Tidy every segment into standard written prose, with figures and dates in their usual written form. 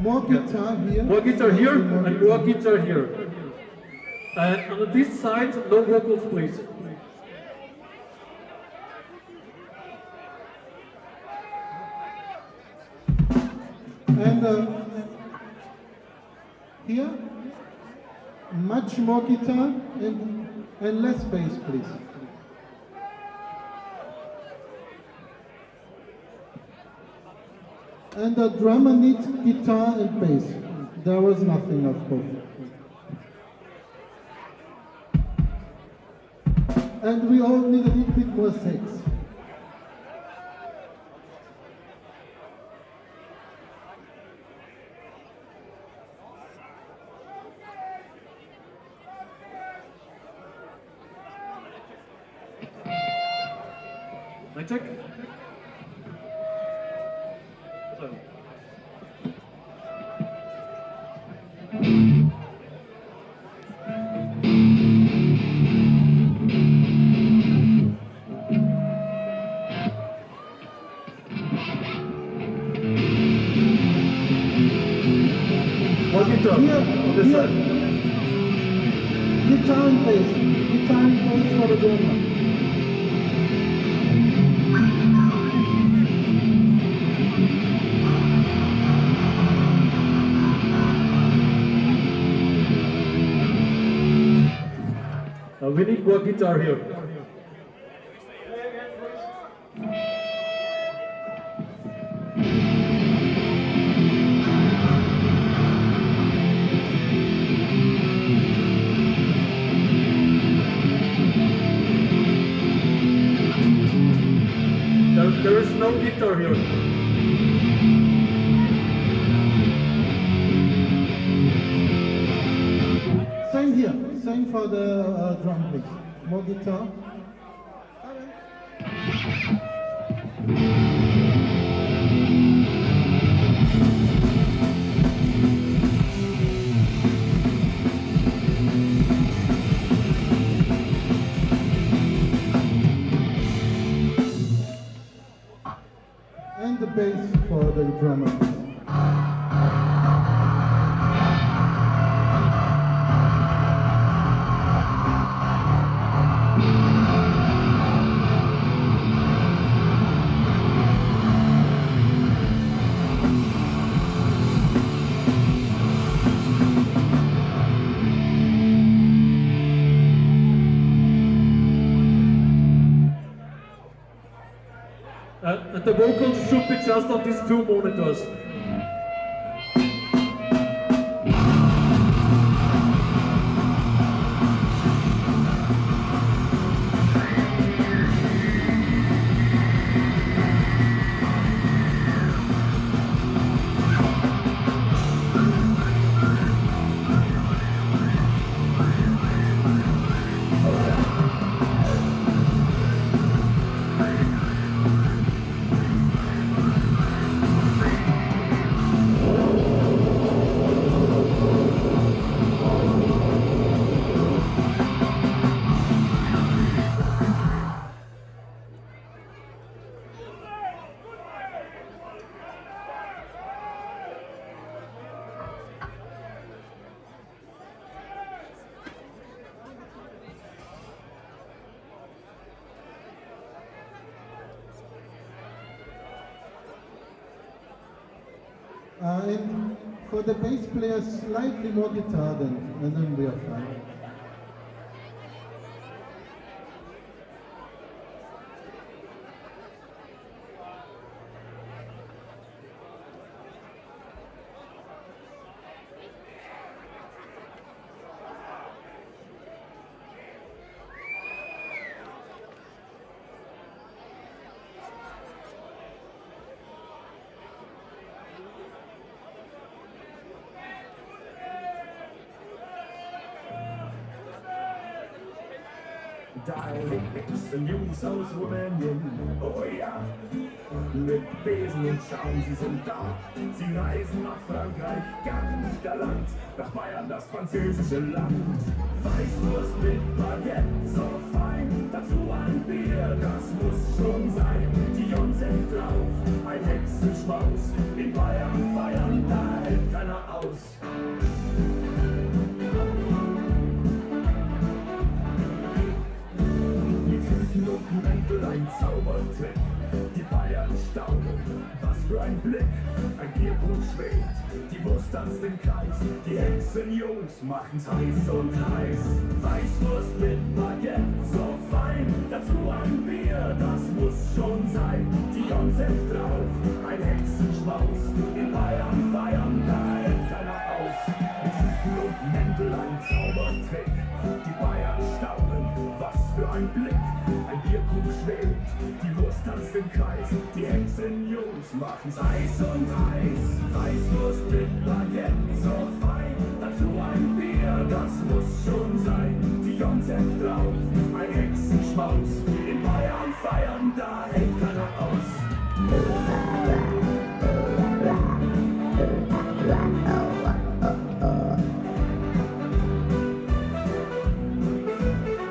More guitar here. More guitar here and more guitar here. And on this side, no vocals, please. And here, much more guitar and less bass, please. And the drummer needs guitar and bass. There was nothing of both. And we all need a little bit more sex. Mic check. Sorry. More guitar on this side. Guitar and bass. Guitar and bass for the drummer. We need more guitar here. There is no guitar here. Same here. Same for the drum, please. More guitar. And the bass for the drummer, please. And the vocals should be just on these two monitors. And for the bass player, slightly more guitar and then we are fine. Das sind Jungs aus Rumänien, oh ja. Mit Besen und Schaum, sie sind da. Sie reisen nach Frankreich, ganz galant. Nach Bayern, das französische Land. Weißwurst mit Baguette, so fein. Dazu ein Bier, das muss schon sein. Dion-Senf drauf, ein Hexenschmaus. In Bayern feiern, da hält keiner aus. Und Mäntel, ein Zaubertrick. Die Bayern staunen, was für ein Blick. Ein Bierkrug schwebt, die Wurst tanzt im Kreis. Die Hexenjungs machen's heiß und heiß. Weißwurst mit Baguette, so fein. Dazu ein Bier, das muss schon sein. Dion-Senf drauf, ein Hexenschmaus. In Bayern feiern, da hält keiner aus. Mit Hüten und Mäntel, ein Zaubertrick. Die Bayern staunen, was für ein Blick. Ein Bierkrug schwebt, die Wurst tanzt im Kreis. Die Hexenjungs machen's heiß und heiß. Weißwurst mit Baguette, so fein. Dazu ein Bier, das muss schon sein. Dion-Senf drauf, ein Hexenschmaus. In Bayern feiern, da hält keiner aus.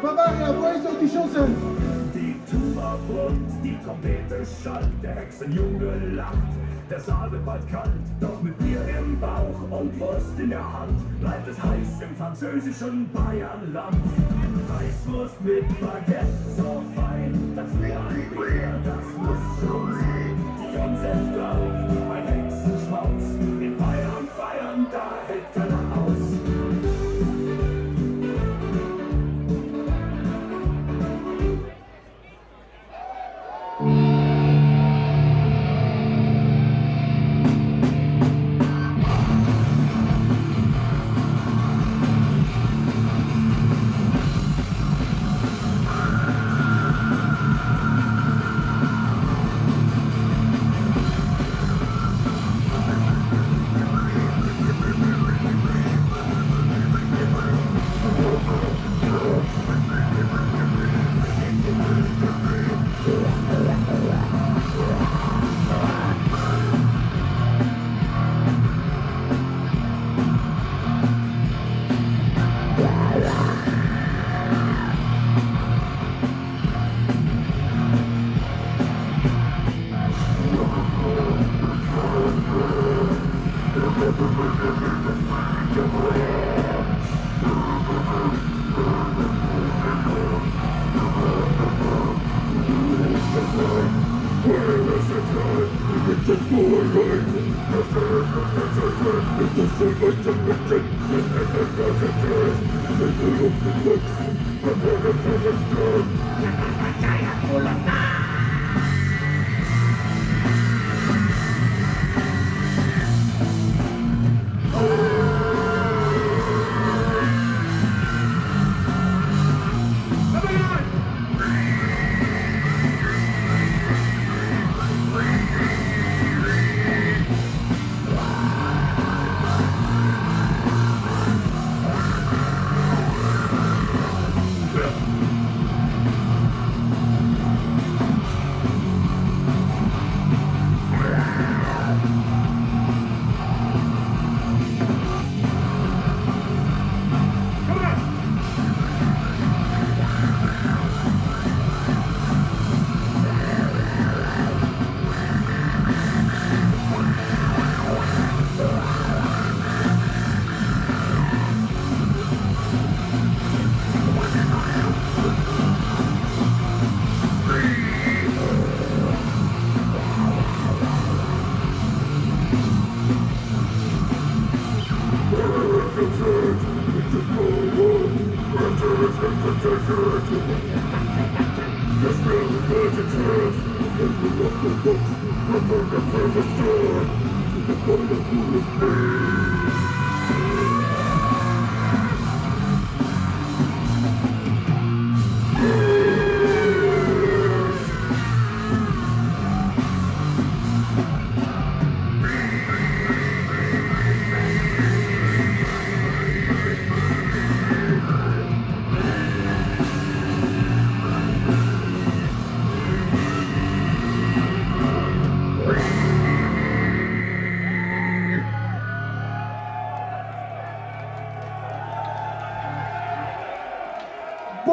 Bavaria, wo ist doch die Chance? Die Tuba brummt, die Trompete schallt, der Hexenjunge lacht. Der Saal wird bald kalt, doch mit Bier im Bauch und Wurst in der Hand bleibt es heiß im französischen Bayernland. Weißwurst mit Baguette, so fein, dazu ein Bier, das muss schon sein. Dion-Senf drauf, ein Hexenschmaus, in Bayern feiern, da hält keiner aus.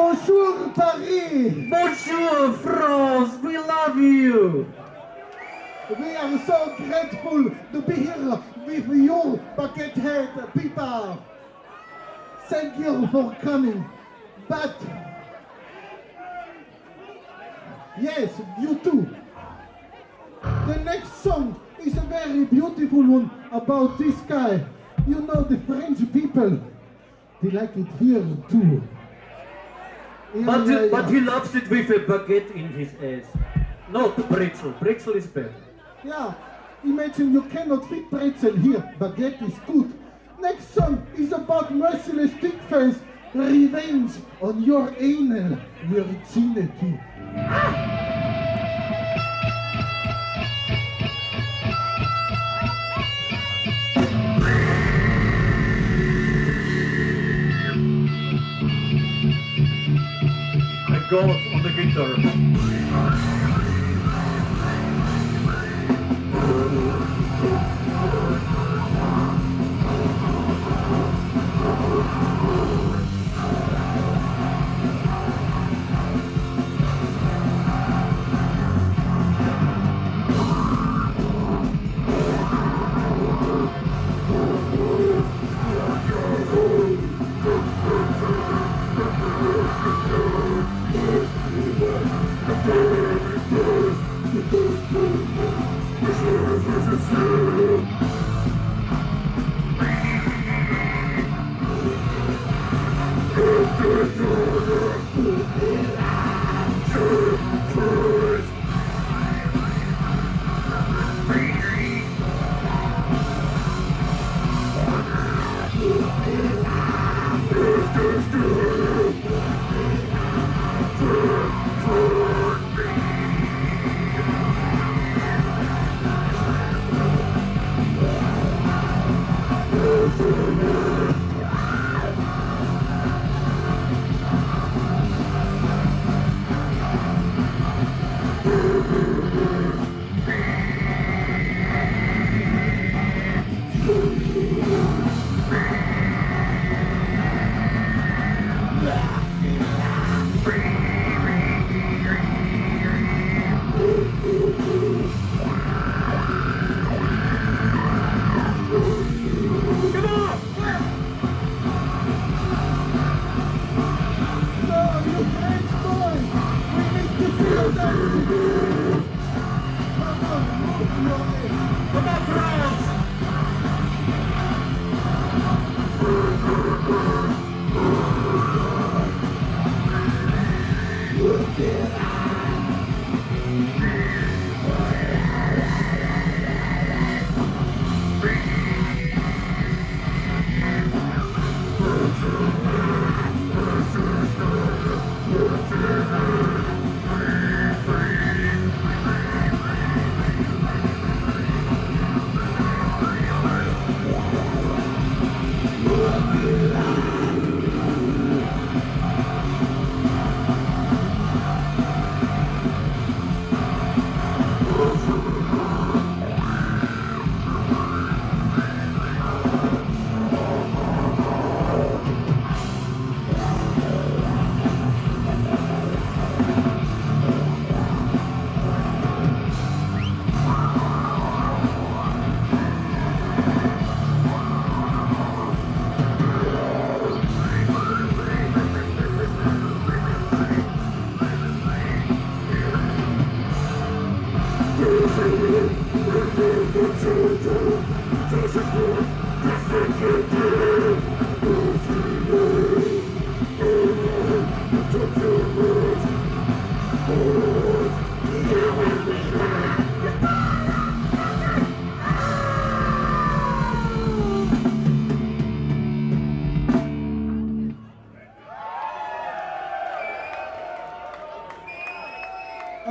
Bonjour, Paris! Bonjour, France! We love you! We are so grateful to be here with you, Bucket Head people. Thank you for coming. But, yes, you too. The next song is a very beautiful one about this guy. You know, the French people, they like it here too. But he loves it with a baguette in his ass. Not pretzel. Pretzel is bad. Yeah, imagine you cannot fit pretzel here. Baguette is good. Next song is about merciless dickface, revenge on your anal virginity. And God on the guitar.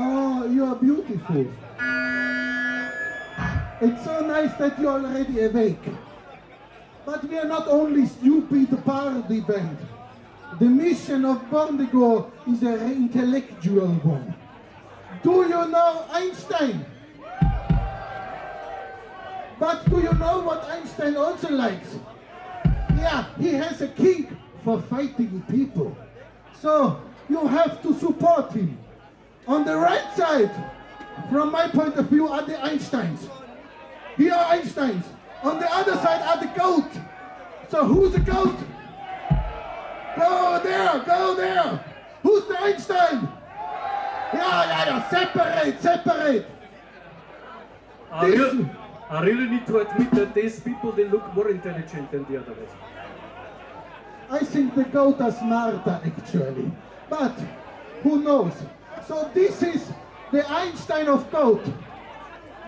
Oh, you are beautiful. It's so nice that you're already awake. But we are not only stupid party band. The mission of Bordigo is an intellectual one. Do you know Einstein? But do you know what Einstein also likes? Yeah, he has a kink for fighting people. So you have to support him. On the right side, from my point of view, are the Einsteins. Here are Einsteins. On the other side are the goat. So who's the goat? Go there, go there. Who's the Einstein? Yeah, separate. I really need to admit that these people, they look more intelligent than the others. I think the goat are smarter actually, but who knows? So this is the Einstein of goat.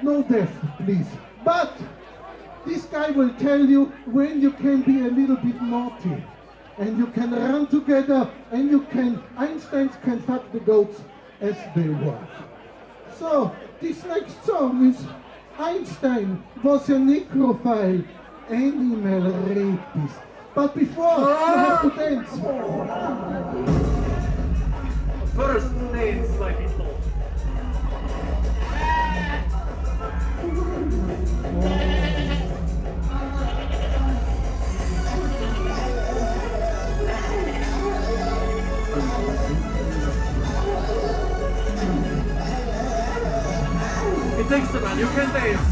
No death, please. But this guy will tell you when you can be a little bit naughty. And you can run together, and Einsteins can fuck the goats as they want. So, this next song is Einstein was a necrophile, animal rapist. But before, you have to dance. First dance, my people. It takes a man, you can dance.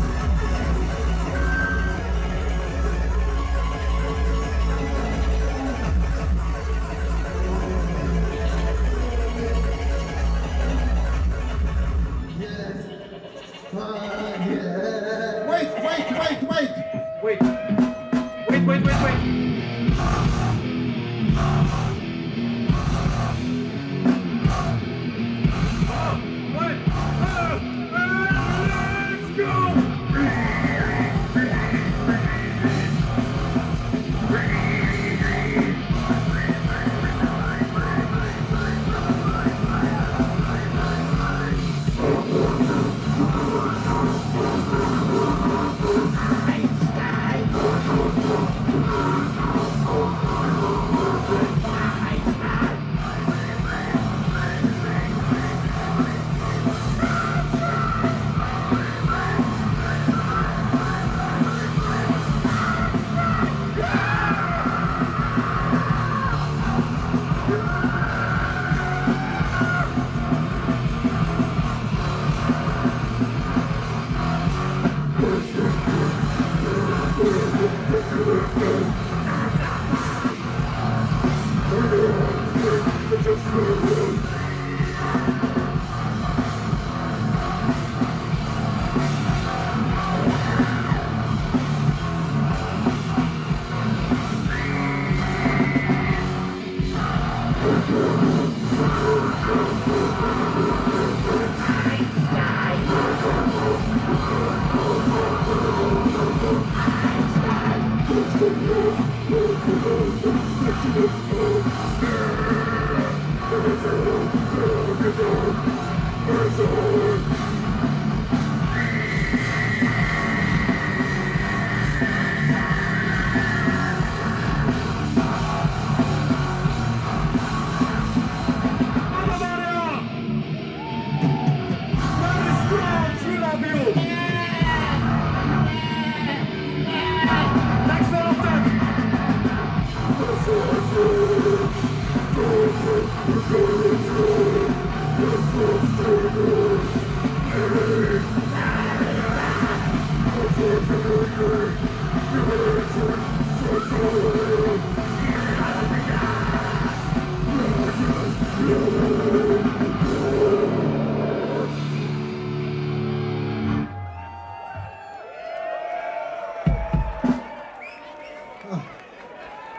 Wait.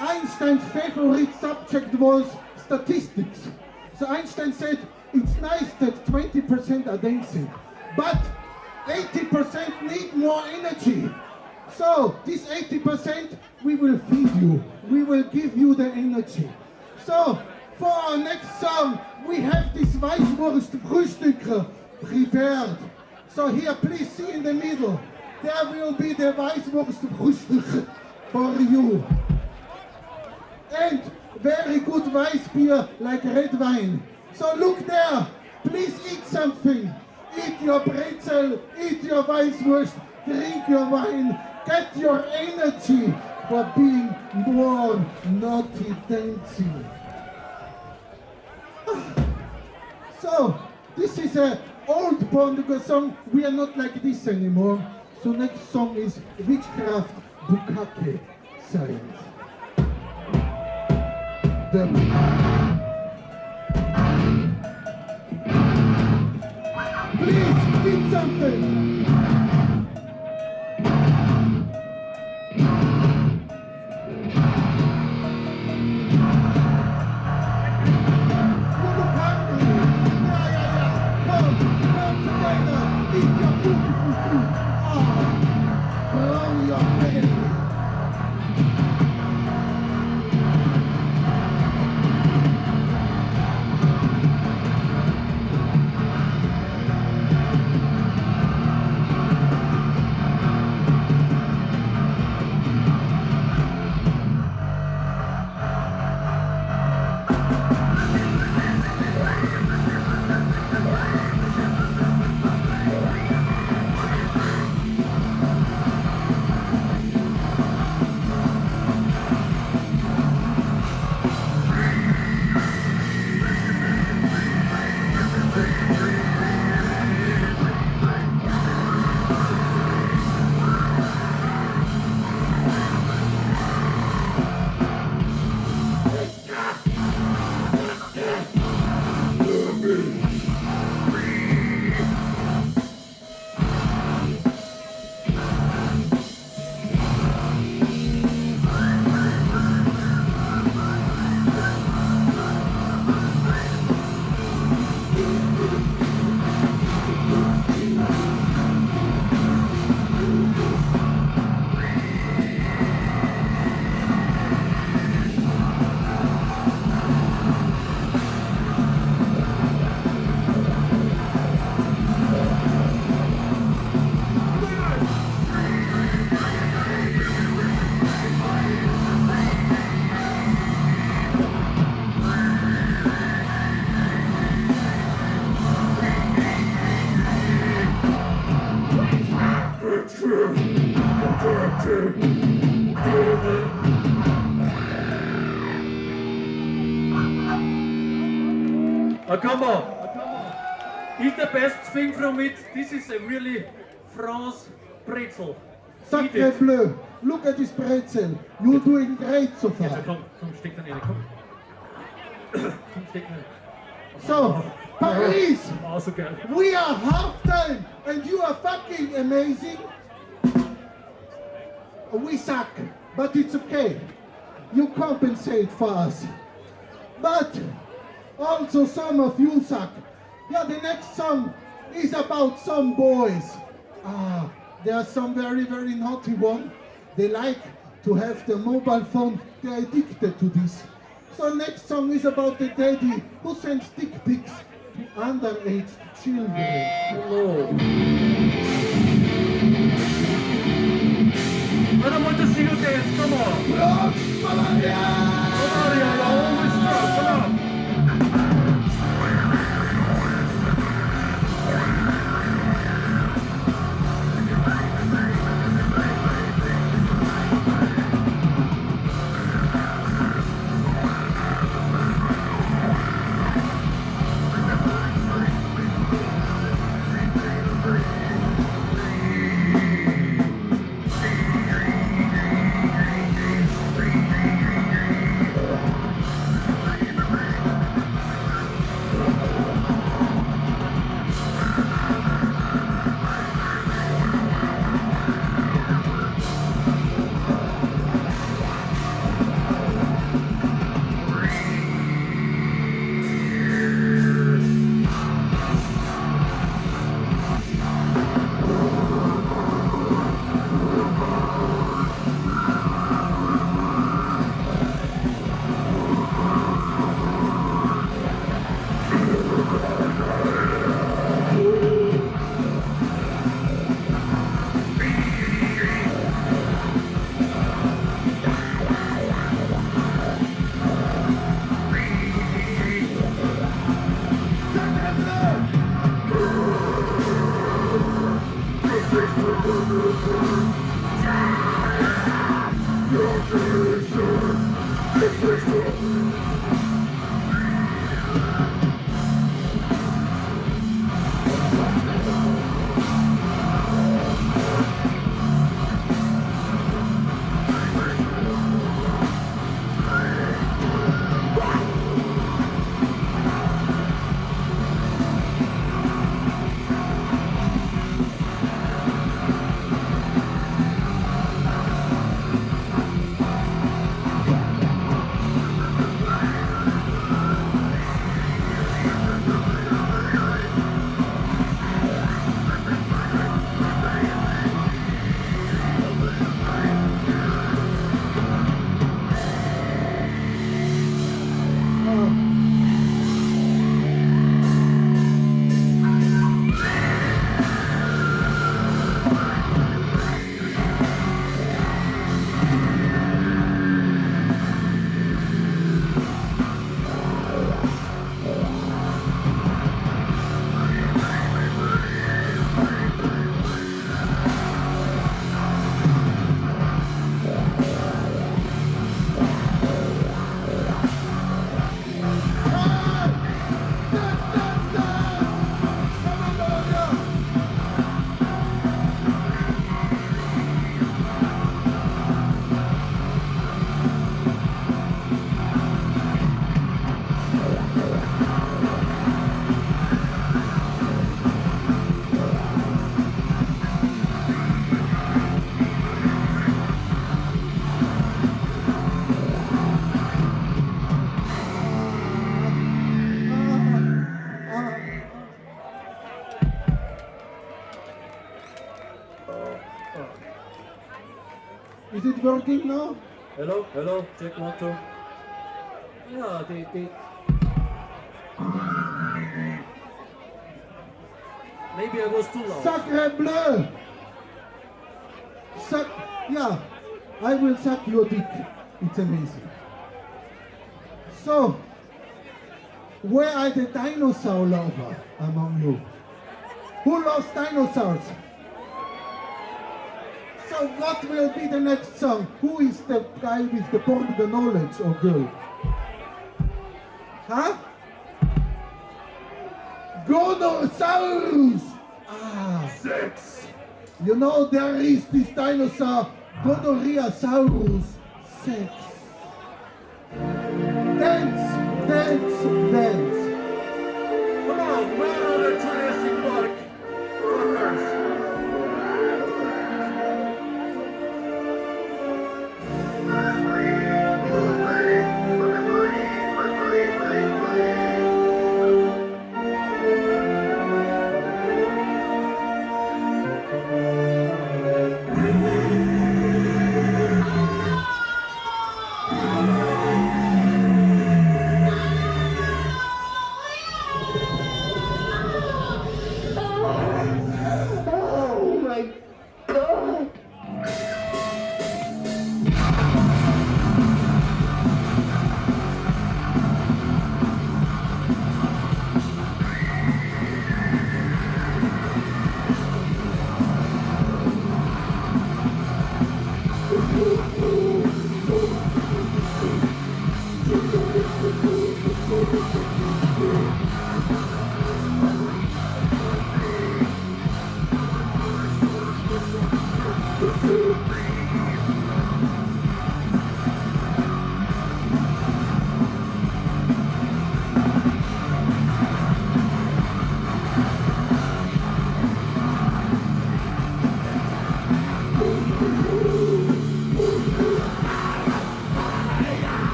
Einstein's favorite subject was statistics. So Einstein said, it's nice that 20% are dancing, but 80% need more energy. So this 80%, we will feed you. We will give you the energy. So for our next song, we have this Weißwurst Frühstücker prepared. So here, please see in the middle. There will be the Weißwurst Frühstücker for you. And very good Weissbier like red wine. So look there, please eat something. Eat your pretzel, eat your Weißwurst, drink your wine, get your energy for being more naughty dancing. So, this is an old Bondigo song. We are not like this anymore. So next song is Witchcraft Bukake Science. Please, eat something! Come on. Eat the best thing from it. This is a really France pretzel. Sacre bleu, look at this pretzel. You're doing great so far. Also, komm, steck dann rein, komm. Komm, steck rein. So, Paris, Oh, so geil. we are halftime and you are fucking amazing. We suck, but it's okay. You compensate for us. But also some of you suck. Yeah, the next song is about some boys. There are some very, very naughty ones. They like to have the mobile phone. They're addicted to this. So next song is about the daddy who sends dick pics to underage children. Hello. I want to see you dance, come on. Maria, you're always strong, come on. Is it working now? Hello, hello, check 1, 2. Yeah, maybe I was too loud. Sacre bleu! Yeah, I will suck your dick. It's amazing. So, where are the dinosaur lovers among you? Who loves dinosaurs? So what will be the next song? Who is the guy with the Bordigo knowledge or girl? Huh? Gonosaurus! Ah. Sex. You know there is this dinosaur, Gonorrheasaurus. Sex. Dance, dance, dance. Come on, where are the Jurassic Park fuckers?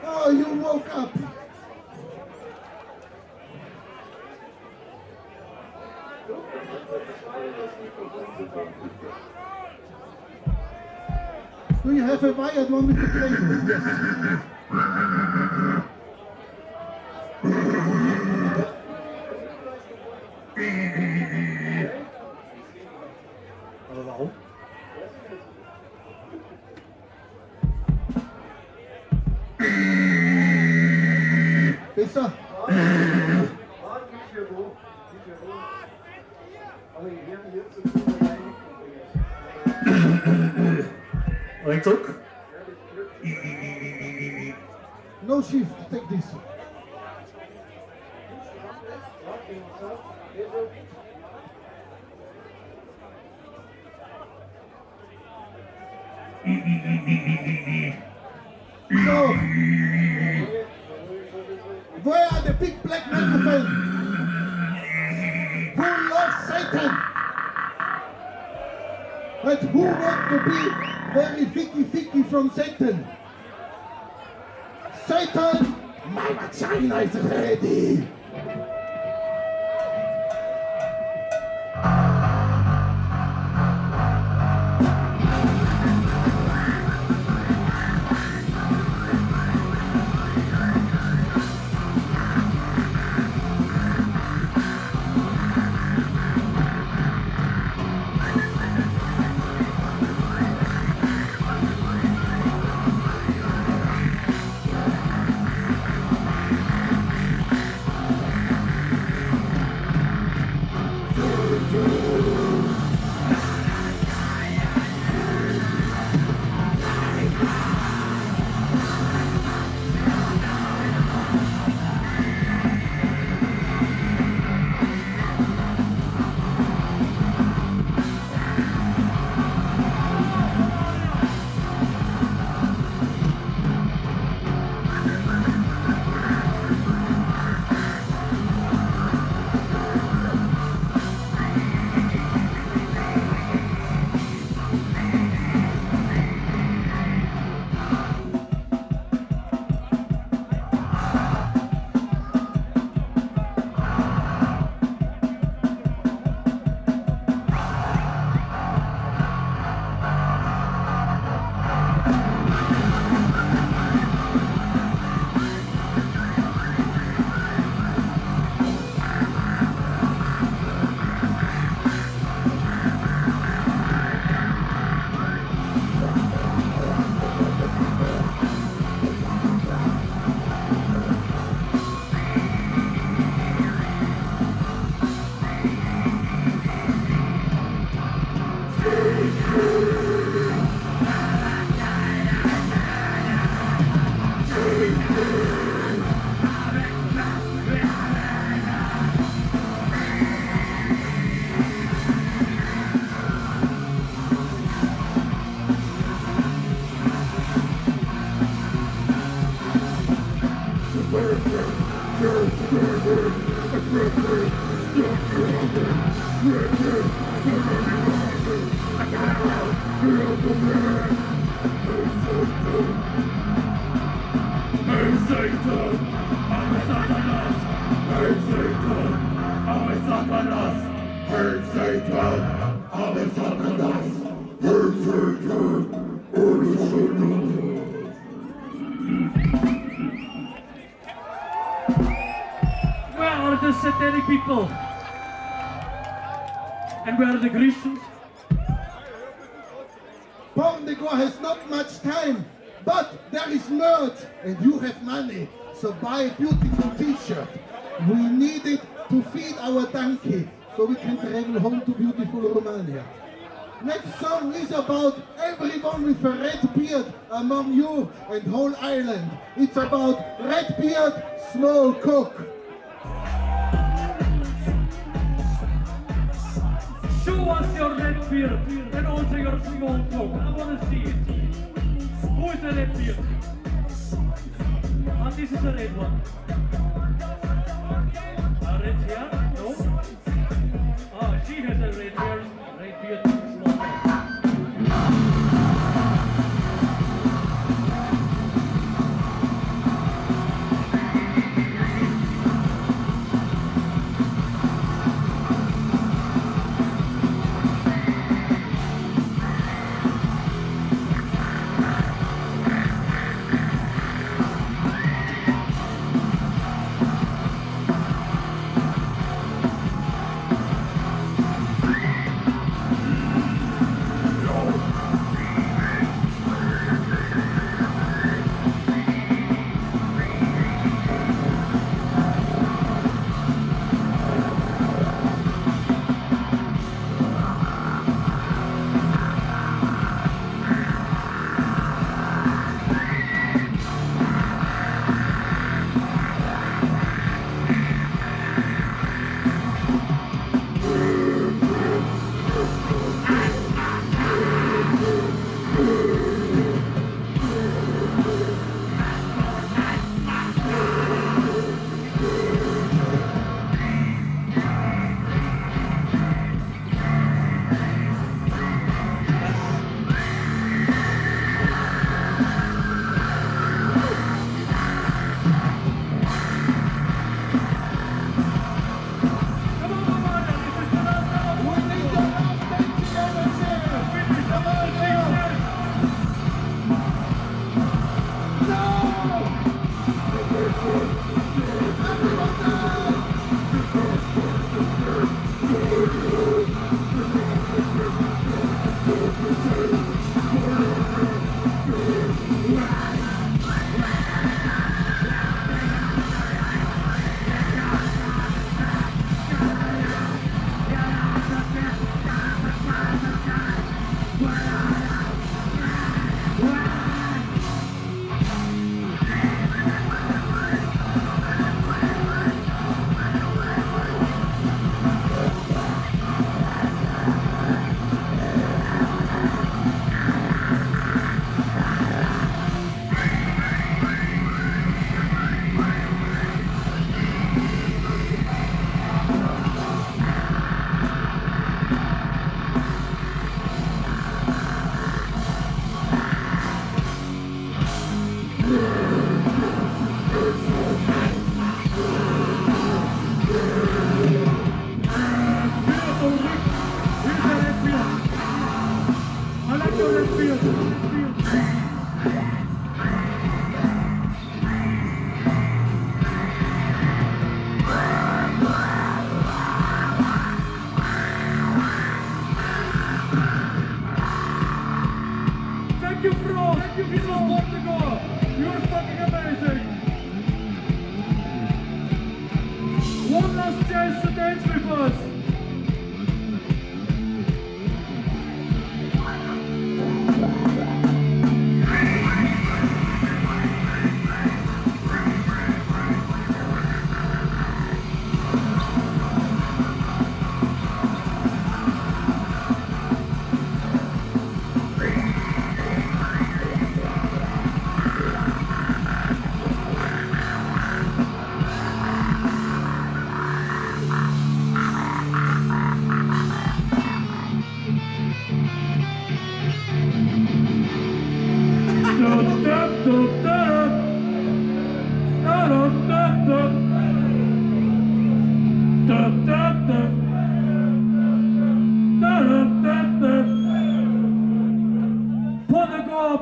Oh, you woke up. Do you have a wired one with the cable? Yes. Aber warum? Besser? Rückzug. No shift, take this. So, where are the big black microphones? Who loves Satan? But who wants to be very ficky from Satan? Satan, my vagina is ready. Where are the satanic people? And where are the Christians? Porndigo has not much time, but there is merch and you have money, so buy a beautiful t-shirt. We need it to feed our donkey so we can travel home to beautiful Romania. Next song is about everyone with a red beard among you and whole island. It's about red beard, small cock. Show us your red beard and also your small cock. I want to see it. Who is the red beard? Ah, this is a red one. Red here? No? Ah, she has a red beard, small cock. dance with us.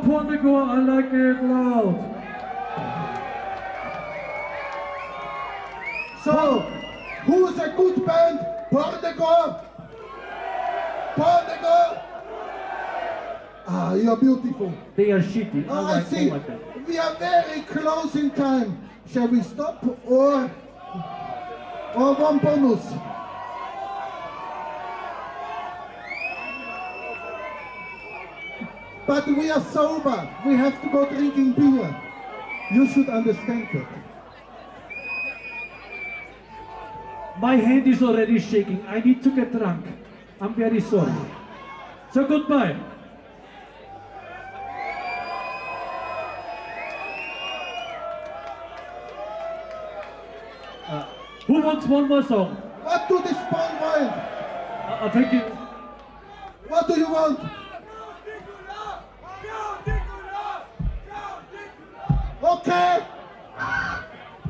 Portugal, I like it loud. So, who's a good band? Portugal? Portugal? Ah, you're beautiful. They are shitty. Oh, I see. like that. We are very close in time. Shall we stop or one bonus? But we are sober. We have to go drinking beer. You should understand that. My hand is already shaking. I need to get drunk. I'm very sorry. So goodbye. Who wants one more song? What do this band want? Thank you. What do you want? Okay.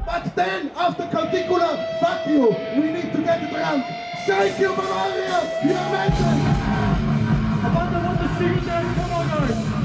But then, after Canticula, fuck you. We need to get drunk. Thank you, Bavaria. You're amazing. I want to see you dance. Come on, guys.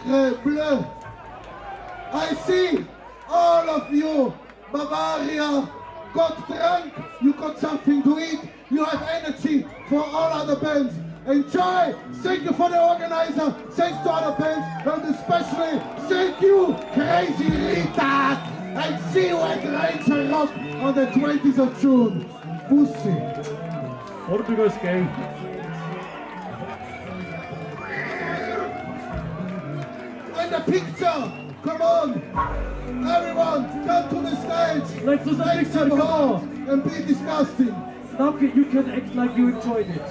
Sacre Bleu. I see all of you, Bavaria, got drunk, you got something to eat, you have energy for all other bands. Enjoy! Thank you for the organizer, thanks to other bands, and especially thank you, Crazy Retard! And see you at Ranger Rock on the 20th of June. Pussy. Portugal's gay. And the picture! Come on! Everyone, come to the stage! Let's do some Make picture, some come heart on! and be disgusting! Now you can act like you enjoyed it.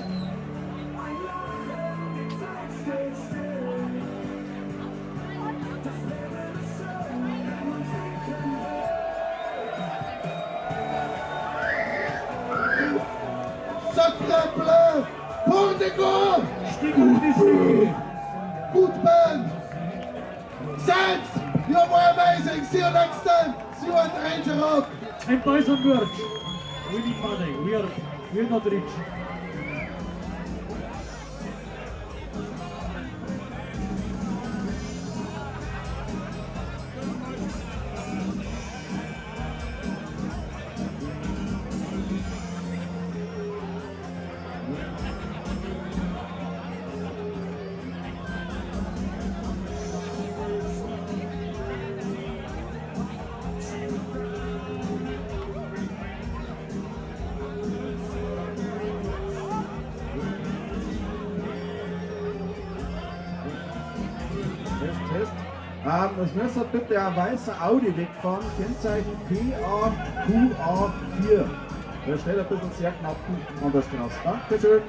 Sacre Bleu! Portugal! Stinken die See! Good band! Thanks! You were amazing! See you next time! See you at Ranger Rock! And buy some merch. We need money. We're not rich. Test. Es müsste bitte ein weißer Audi wegfahren, Kennzeichen PAQA4. Der steht ein bisschen sehr knapp an der Straße. Dankeschön.